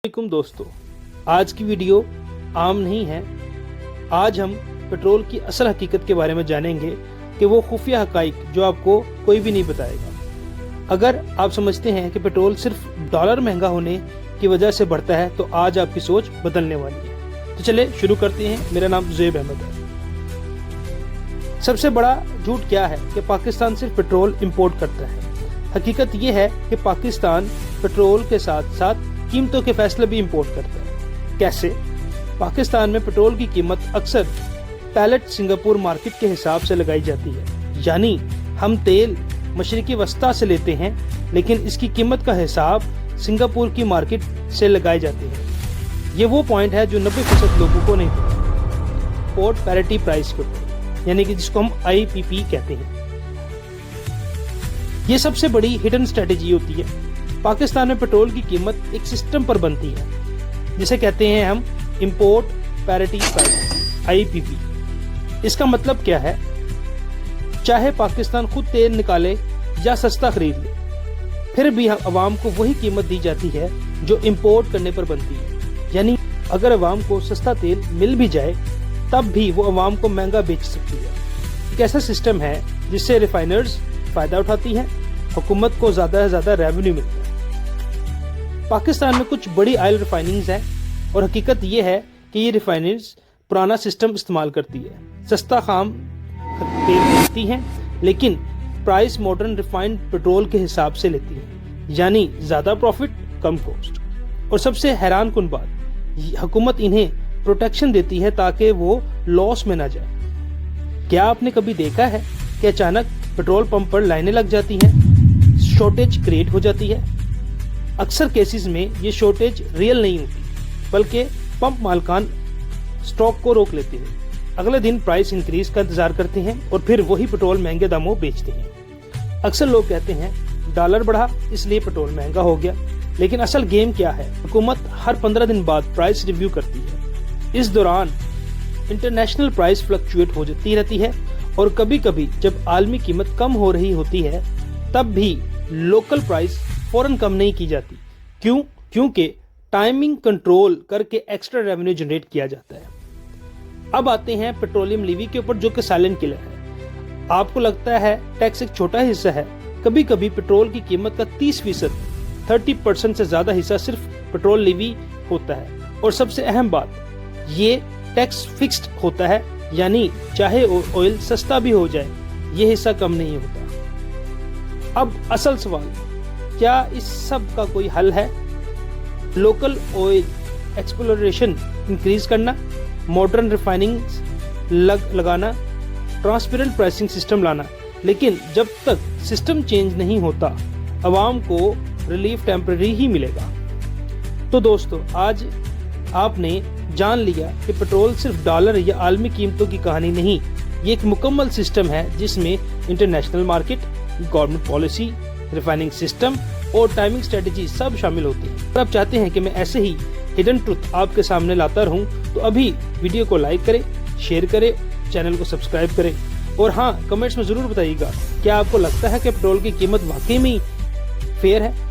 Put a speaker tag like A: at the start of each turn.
A: वालेकुम दोस्तों, आज की वीडियो आम नहीं है। आज हम पेट्रोल की असल हकीकत के बारे में जानेंगे कि वो खुफिया हकाइक जो आपको कोई भी नहीं बताएगा। अगर आप समझते हैं कि पेट्रोल सिर्फ डॉलर महंगा होने की वजह से बढ़ता है तो आज आपकी सोच बदलने वाली है। तो चले शुरू करते हैं। मेरा नाम ज़ुएब अहमद है। सबसे बड़ा झूठ क्या है कि पाकिस्तान सिर्फ पेट्रोल इंपोर्ट करता है। हकीकत ये है कि पाकिस्तान पेट्रोल के साथ साथ कीमतों के फैसले भी इंपोर्ट करता है। कैसे? पाकिस्तान में पेट्रोल की कीमत अक्सर पैलेट सिंगापुर मार्केट के हिसाब से लगाई जाती है, यानी हम तेल मशरिकी वस्ता से लेते हैं लेकिन इसकी कीमत का हिसाब सिंगापुर की मार्केट से लगाए जाते हैं। ये वो पॉइंट है जो 90% लोगों को नहीं पता। पोर्ट पैरिटी प्राइस के ऊपर, यानी कि जिसको हम IPP कहते हैं। ये सबसे बड़ी हिडन स्ट्रेटेजी होती है। पाकिस्तान में पेट्रोल की कीमत एक सिस्टम पर बनती है जिसे कहते हैं हम इंपोर्ट पैरिटी प्राइस IPP। इसका मतलब क्या है? चाहे पाकिस्तान खुद तेल निकाले या सस्ता खरीद ले, फिर भी अवाम को वही कीमत दी जाती है जो इंपोर्ट करने पर बनती है। यानी अगर अवाम को सस्ता तेल मिल भी जाए तब भी वो अवाम को महंगा बेच सकती है। एक ऐसा सिस्टम है जिससे रिफाइनर्स फायदा उठाती है, हुकूमत को ज्यादा से ज्यादा रेवेन्यू मिलता है। पाकिस्तान में कुछ बड़ी ऑयल रिफाइनिंग्स हैं और हकीकत ये है कि ये रिफाइनरीज पुराना सिस्टम इस्तेमाल करती है। सस्ता खाम तेल बेचती हैं लेकिन प्राइस मॉडर्न रिफाइंड पेट्रोल के हिसाब से लेती है, यानी ज्यादा प्रॉफिट कम कॉस्ट। और सबसे हैरान कुन बात, हुकूमत इन्हें प्रोटेक्शन देती है ताकि वो लॉस में ना जाए। क्या आपने कभी देखा है कि अचानक पेट्रोल पंप पर लाइनें लग जाती हैं, शॉर्टेज क्रिएट हो जाती है? अक्सर केसेस में ये शॉर्टेज रियल नहीं होती बल्कि पंप मालकान स्टॉक को रोक लेते हैं, अगले दिन प्राइस इंक्रीज का इंतजार करते हैं और फिर वही पेट्रोल महंगे दामों बेचते हैं। अक्सर लोग कहते हैं डॉलर बढ़ा इसलिए पेट्रोल महंगा हो गया, लेकिन असल गेम क्या है? हुकूमत हर 15 दिन बाद प्राइस रिव्यू करती है। इस दौरान इंटरनेशनल प्राइस फ्लक्चुएट हो जाती रहती है और कभी कभी जब आलमी कीमत कम हो रही होती है तब भी लोकल प्राइस फौरन कम नहीं की जाती। क्यों? क्योंकि टाइमिंग कंट्रोल करके एक्स्ट्रा रेवेन्यू जनरेट किया जाता है। अब आते हैं पेट्रोलियम लीवी के ऊपर, जो कि साइलेंट किलर है। आपको लगता है टैक्स एक छोटा हिस्सा है? कभी कभी पेट्रोल की कीमत का 30% 30% से ज्यादा हिस्सा सिर्फ पेट्रोल लीवी होता है। और सबसे अहम बात, ये टैक्स फिक्स्ड होता है, यानी चाहे ऑयल सस्ता भी हो जाए ये हिस्सा कम नहीं होता। अब असल सवाल, क्या इस सब का कोई हल है? लोकल ऑयल एक्सप्लोरेशन इंक्रीज करना, मॉडर्न रिफाइनिंग लगाना, ट्रांसपेरेंट प्राइसिंग सिस्टम लाना। लेकिन जब तक सिस्टम चेंज नहीं होता अवाम को रिलीफ टेम्पररी ही मिलेगा। तो दोस्तों, आज आपने जान लिया कि पेट्रोल सिर्फ डॉलर या आलमी कीमतों की कहानी नहीं, ये एक मुकम्मल सिस्टम है जिसमें international market, government policy, refining system और टाइमिंग स्ट्रेटेजी सब शामिल होती है। अगर आप चाहते हैं कि मैं ऐसे ही हिडन ट्रुथ आपके सामने लाता रहूं तो अभी वीडियो को लाइक करें, शेयर करें, चैनल को सब्सक्राइब करें और हाँ, कमेंट्स में जरूर बताइएगा क्या आपको लगता है कि पेट्रोल की कीमत वाकई में फेयर है।